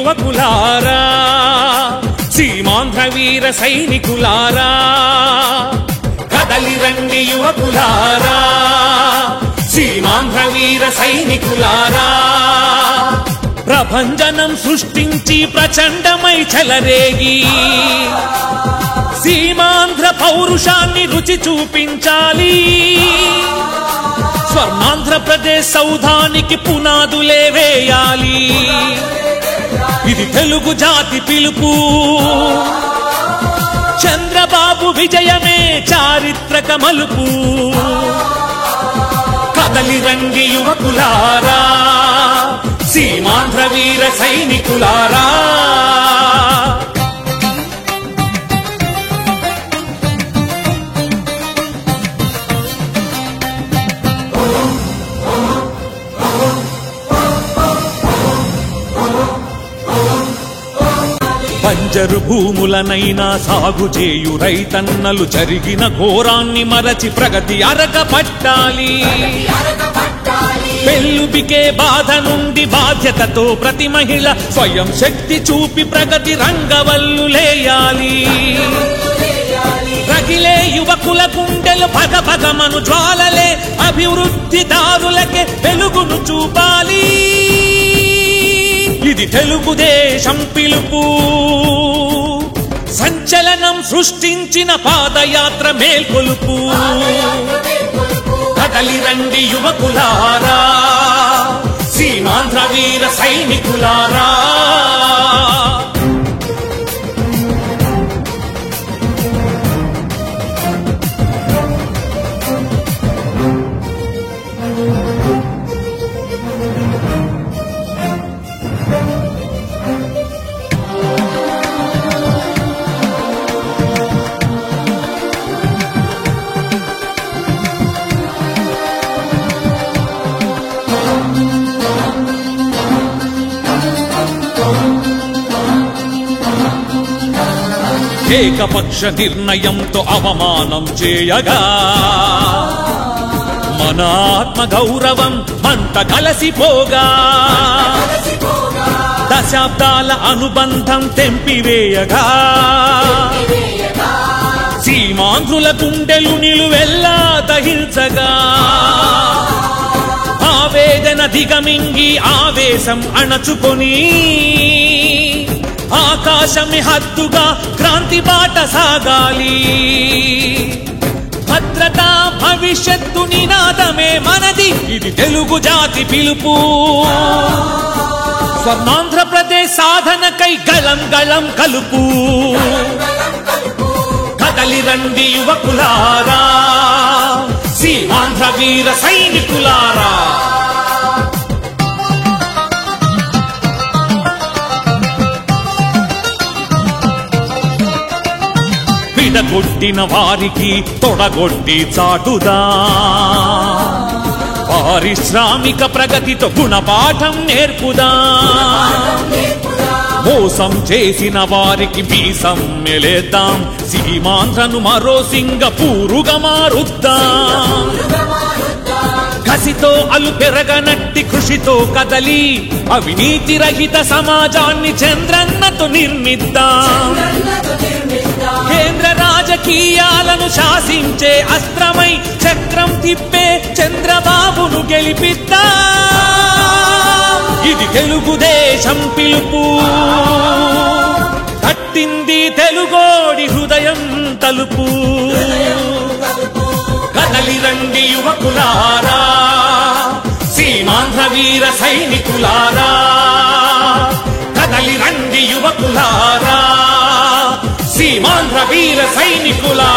యువకులారా సీమాంధ్ర వీర సైనికులారా కదలి రండి యువకులారా సీమాంధ్ర వీర సైనికులారా ప్రభంజనం సృష్టించి ప్రచండమై చెలరేగి సీమాంధ్ర పౌరుషాన్ని రుచి చూపించాలి స్వర్ణాంధ్రప్రదేశ్ సౌధానికి పునాదులే వేయాలి ఇది తెలుగు జాతి పిలుపు చంద్రబాబు విజయమే చారిత్రక మలుపు కదలి రండి యువకులారా సీమాంధ్ర వీర సైనికులారా బంజరు భూములనైనా సాగు చేయు రైతన్నలు జరిగిన ఘోరాన్ని మరచి ప్రగతి అరక పట్టాలి పెళ్ళుబికే బాధ నుండి బాధ్యతతో ప్రతి మహిళ స్వయం శక్తి చూపి ప్రగతి రంగవల్లులేయాలి రగిలే యువకుల గుండెలు భగభగమను జ్వాలలే అభివృద్ధి దారులకే వెలుగును చూపాలి ఇది తెలుగుదేశం పిలుపు సంచలనం సృష్టించిన పాదయాత్ర మేల్కొలుపు కదలి రండి యువకులారా సీమాంధ్ర వీర సైనికులారా ఏకపక్ష నిర్ణయంతో అవమానం చేయగా మన ఆత్మ గౌరవం మంట కలసిపోగా దశాబ్దాల అనుబంధం తెంపివేయగా సీమాంధ్రుల గుండెలు నిలువెల్లా దహించగా ఆవేదన దిగమింగి ఆవేశం అణచుకొని ఆకాశమి హద్దుగా క్రాంతి బాట సాగాలి భద్రత భవిష్యత్తు నినాదమే మనది ఇది తెలుగు జాతి పిలుపు స్వర్ణాంధ్రప్రదేశ్ సాధనకై గళం గళం కలుపు కదలి రండి యువకులారా సీమాంధ్ర వీర సైనికులారా కొట్టిన వారికి తొడగొట్టి చాటుదా పారిశ్రామిక ప్రగతితో గుణపాఠం నేర్పుదా మోసం చేసిన వారికి మీసం మెలేద్దాం సీమాంధ్రను మరో సింగపూరుగా మారుద్దాం కసితో అలు పెరగనట్టి కృషితో కదలి అవినీతి రహిత సమాజాన్ని చంద్రన్నతో నిర్మిద్దాం కేంద్ర రాజకీయాలను శాసించే అస్త్రమై చక్రం తిప్పే చంద్రబాబును గెలిపిద్దా ఇది తెలుగుదేశం పిలుపు తట్టింది తెలుగోడి హృదయం తలుపు కదలి రండి యువకులారా సీమాంధ్ర వీర సైనికులారా కదలి రండి యువకులారా సీమాంధ్ర వీర సైనికులారా